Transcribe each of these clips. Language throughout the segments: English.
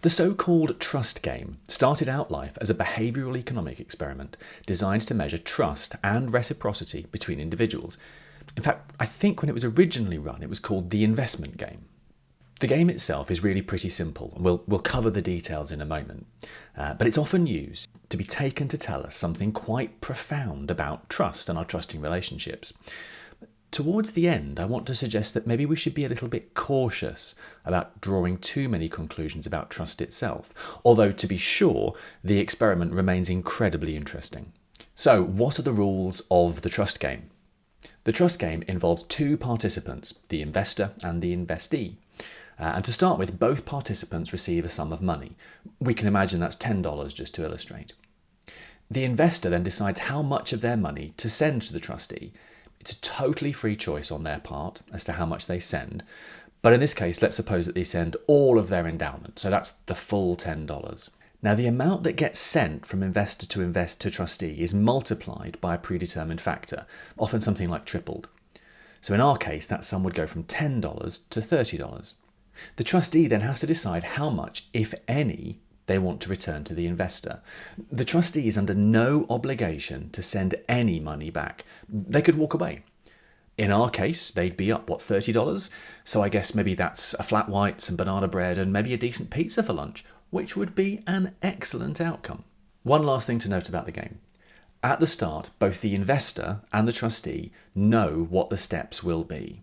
The so-called trust game started out life as a behavioural economic experiment designed to measure trust and reciprocity between individuals. In fact, I think when it was originally run, it was called the investment game. The game itself is really pretty simple, and we'll cover the details in a moment. But it's often used to be taken to tell us something quite profound about trust and our trusting relationships. Towards the end, I want to suggest that maybe we should be a little bit cautious about drawing too many conclusions about trust itself, although to be sure, the experiment remains incredibly interesting. So, what are the rules of the trust game? The trust game involves two participants, the investor and the investee. And to start with, both participants receive a sum of money. We can imagine that's $10 just to illustrate. The investor then decides how much of their money to send to the trustee. It's a totally free choice on their part as to how much they send. But in this case, let's suppose that they send all of their endowment. So that's the full $10. Now, the amount that gets sent from investor to trustee is multiplied by a predetermined factor, often something like tripled. So in our case, that sum would go from $10 to $30. The trustee then has to decide how much, if any, they want to return to the investor. The trustee is under no obligation to send any money back. They could walk away. In our case, they'd be up, $30? So I guess maybe that's a flat white, some banana bread, and maybe a decent pizza for lunch, which would be an excellent outcome. One last thing to note about the game. At the start, both the investor and the trustee know what the steps will be.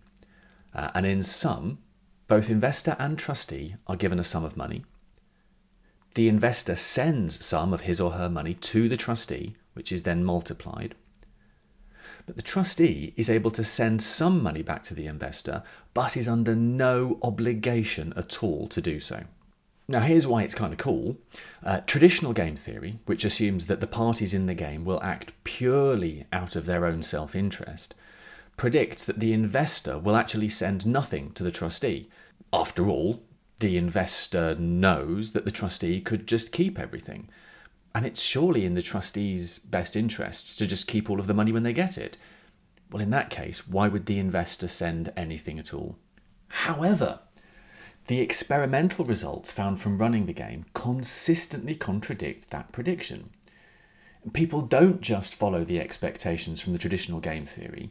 And in sum, both investor and trustee are given a sum of money. The investor sends some of his or her money to the trustee, which is then multiplied. But the trustee is able to send some money back to the investor, but is under no obligation at all to do so. Now, here's why it's kind of cool. Traditional game theory, which assumes that the parties in the game will act purely out of their own self-interest, predicts that the investor will actually send nothing to the trustee. After all, the investor knows that the trustee could just keep everything. And it's surely in the trustee's best interests to just keep all of the money when they get it. Well, in that case, why would the investor send anything at all? However, the experimental results found from running the game consistently contradict that prediction. People don't just follow the expectations from the traditional game theory,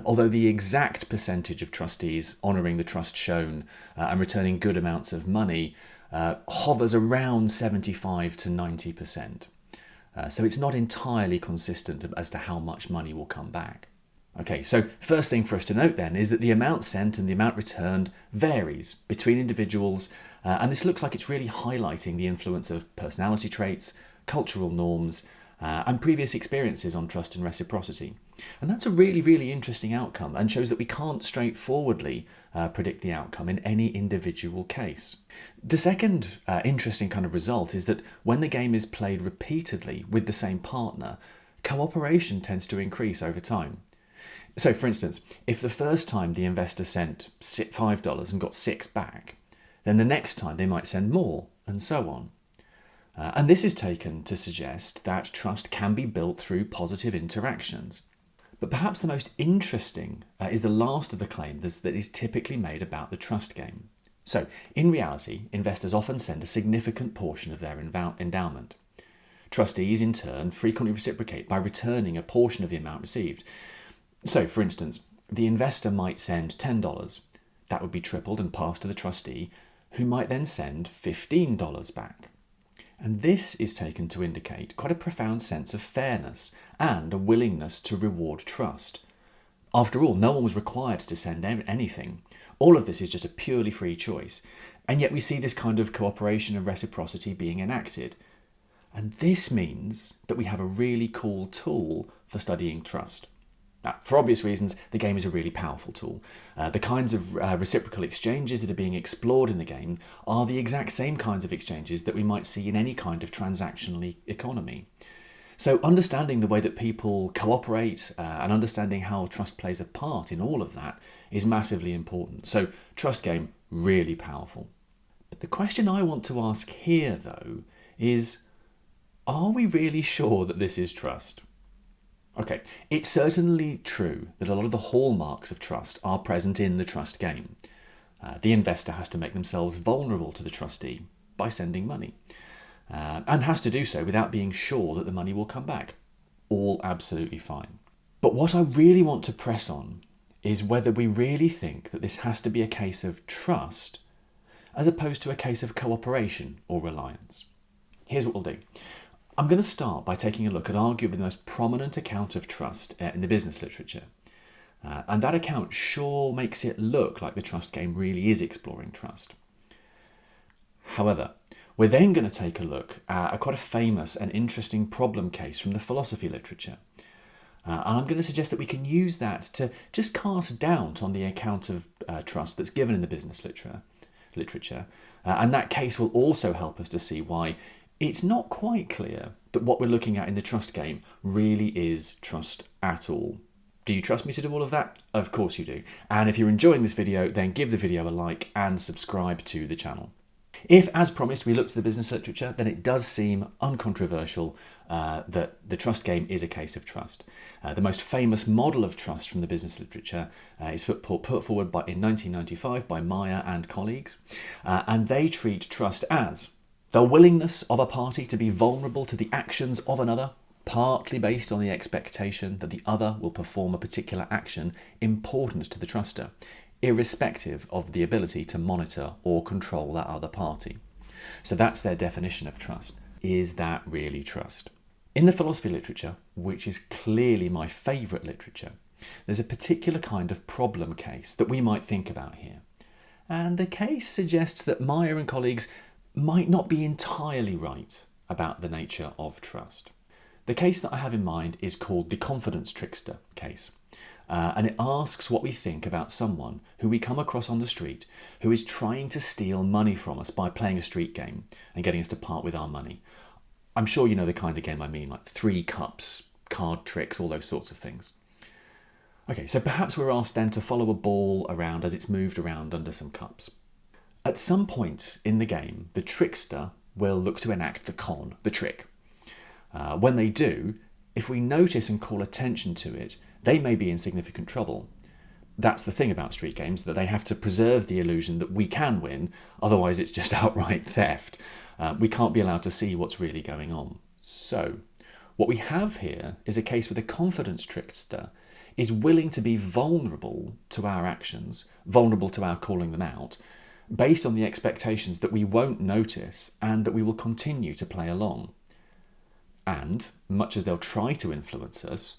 although the exact percentage of trustees honouring the trust shown and returning good amounts of money hovers around 75 to 90%. So it's not entirely consistent as to how much money will come back. Okay, so first thing for us to note then is that the amount sent and the amount returned varies between individuals, and this looks like it's really highlighting the influence of personality traits, cultural norms, and previous experiences on trust and reciprocity. And that's a really, really interesting outcome and shows that we can't straightforwardly predict the outcome in any individual case. The second interesting kind of result is that when the game is played repeatedly with the same partner, cooperation tends to increase over time. So, for instance, if the first time the investor sent $5 and got $6 back, then the next time they might send more, and so on. And this is taken to suggest that trust can be built through positive interactions. But perhaps the most interesting is the last of the claims that is typically made about the trust game. So, in reality, investors often send a significant portion of their endowment. Trustees, in turn, frequently reciprocate by returning a portion of the amount received. So, for instance, the investor might send $10. That would be tripled and passed to the trustee, who might then send $15 back. And this is taken to indicate quite a profound sense of fairness and a willingness to reward trust. After all, no one was required to send anything. All of this is just a purely free choice. And yet we see this kind of cooperation and reciprocity being enacted. And this means that we have a really cool tool for studying trust. Now, for obvious reasons, the game is a really powerful tool. The kinds of reciprocal exchanges that are being explored in the game are the exact same kinds of exchanges that we might see in any kind of transactional economy. So understanding the way that people cooperate and understanding how trust plays a part in all of that is massively important. So trust game, really powerful. But the question I want to ask here, though, is, are we really sure that this is trust? Okay, it's certainly true that a lot of the hallmarks of trust are present in the trust game. The investor has to make themselves vulnerable to the trustee by sending money, and has to do so without being sure that the money will come back. All absolutely fine. But what I really want to press on is whether we really think that this has to be a case of trust as opposed to a case of cooperation or reliance. Here's what we'll do. I'm going to start by taking a look at arguably the most prominent account of trust in the business literature. And that account sure makes it look like the trust game really is exploring trust. However, we're then going to take a look at quite a famous and interesting problem case from the philosophy literature. And I'm going to suggest that we can use that to just cast doubt on the account of trust that's given in the business literature. And that case will also help us to see why it's not quite clear that what we're looking at in the trust game really is trust at all. Do you trust me to do all of that? Of course you do. And if you're enjoying this video, then give the video a like and subscribe to the channel. If, as promised, we look to the business literature, then it does seem uncontroversial that the trust game is a case of trust. The most famous model of trust from the business literature is put forward in 1995 by Meyer and colleagues, and they treat trust as the willingness of a party to be vulnerable to the actions of another, partly based on the expectation that the other will perform a particular action important to the truster, irrespective of the ability to monitor or control that other party. So that's their definition of trust. Is that really trust? In the philosophy literature, which is clearly my favourite literature, there's a particular kind of problem case that we might think about here. And the case suggests that Meyer and colleagues might not be entirely right about the nature of trust. The case that I have in mind is called the confidence trickster case. And it asks what we think about someone who we come across on the street who is trying to steal money from us by playing a street game and getting us to part with our money. I'm sure you know the kind of game I mean, like 3 cups, card tricks, all those sorts of things. Okay, so perhaps we're asked then to follow a ball around as it's moved around under some cups. At some point in the game, the trickster will look to enact the trick. When they do, if we notice and call attention to it, they may be in significant trouble. That's the thing about street games, that they have to preserve the illusion that we can win, otherwise it's just outright theft. We can't be allowed to see what's really going on. So, what we have here is a case where the confidence trickster is willing to be vulnerable to our actions, vulnerable to our calling them out, based on the expectations that we won't notice and that we will continue to play along. And, much as they'll try to influence us,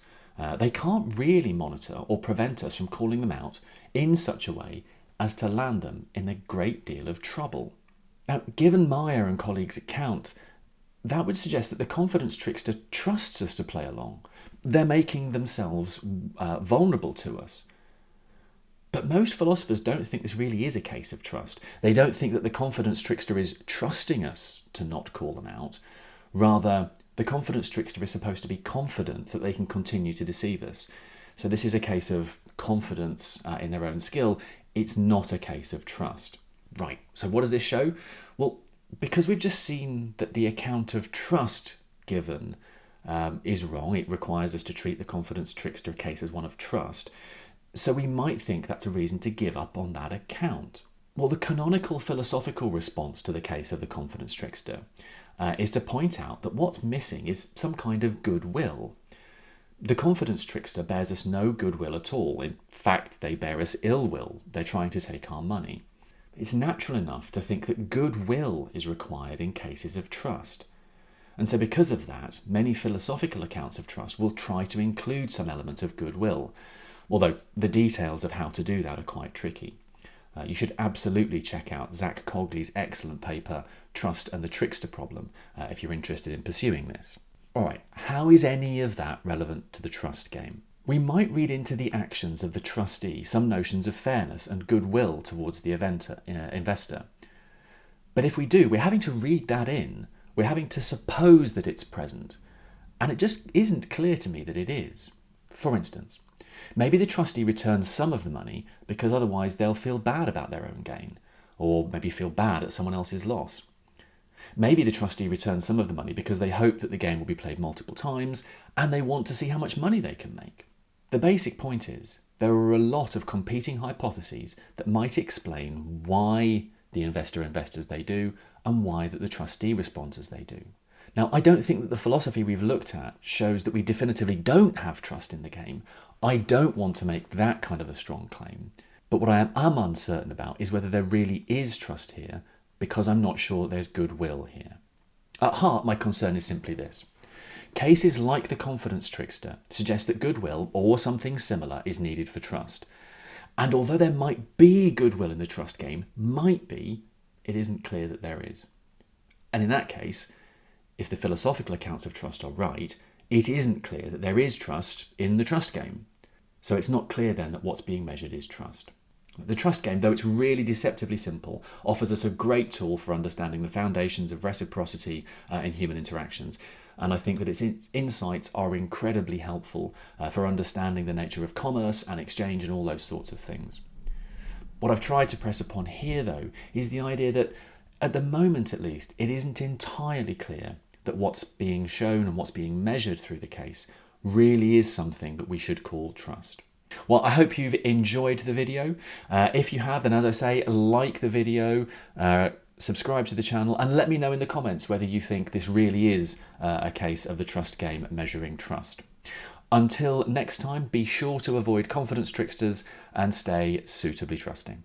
they can't really monitor or prevent us from calling them out in such a way as to land them in a great deal of trouble. Now, given Meyer and colleagues' account, that would suggest that the confidence trickster trusts us to play along. They're making themselves vulnerable to us. But most philosophers don't think this really is a case of trust. They don't think that the confidence trickster is trusting us to not call them out. Rather, the confidence trickster is supposed to be confident that they can continue to deceive us. So this is a case of confidence in their own skill. It's not a case of trust. Right, so what does this show? Well, because we've just seen that the account of trust given is wrong, it requires us to treat the confidence trickster case as one of trust. So we might think that's a reason to give up on that account. Well, the canonical philosophical response to the case of the confidence trickster is to point out that what's missing is some kind of goodwill. The confidence trickster bears us no goodwill at all. In fact, they bear us ill will. They're trying to take our money. It's natural enough to think that goodwill is required in cases of trust. And so because of that, many philosophical accounts of trust will try to include some element of goodwill, although the details of how to do that are quite tricky. You should absolutely check out Zach Cogley's excellent paper, Trust and the Trickster Problem, if you're interested in pursuing this. All right, how is any of that relevant to the trust game? We might read into the actions of the trustee some notions of fairness and goodwill towards the investor. But if we do, we're having to read that in. We're having to suppose that it's present. And it just isn't clear to me that it is. For instance, maybe the trustee returns some of the money because otherwise they'll feel bad about their own gain, or maybe feel bad at someone else's loss. Maybe the trustee returns some of the money because they hope that the game will be played multiple times and they want to see how much money they can make. The basic point is, there are a lot of competing hypotheses that might explain why the investor invests as they do and why that the trustee responds as they do. Now, I don't think that the philosophy we've looked at shows that we definitively don't have trust in the game. I don't want to make that kind of a strong claim. But what I am uncertain about is whether there really is trust here, because I'm not sure there's goodwill here. At heart, my concern is simply this. Cases like the confidence trickster suggest that goodwill, or something similar, is needed for trust. And although there might be goodwill in the trust game, it isn't clear that there is. And in that case, if the philosophical accounts of trust are right, it isn't clear that there is trust in the trust game. So it's not clear then that what's being measured is trust. The trust game, though it's really deceptively simple, offers us a great tool for understanding the foundations of reciprocity in human interactions. And I think that its insights are incredibly helpful for understanding the nature of commerce and exchange and all those sorts of things. What I've tried to press upon here, though, is the idea that, at the moment at least, it isn't entirely clear that what's being shown and what's being measured through the case really is something that we should call trust. Well, I hope you've enjoyed the video. If you have, then as I say, like the video, subscribe to the channel, and let me know in the comments whether you think this really is a case of the trust game measuring trust. Until next time, be sure to avoid confidence tricksters and stay suitably trusting.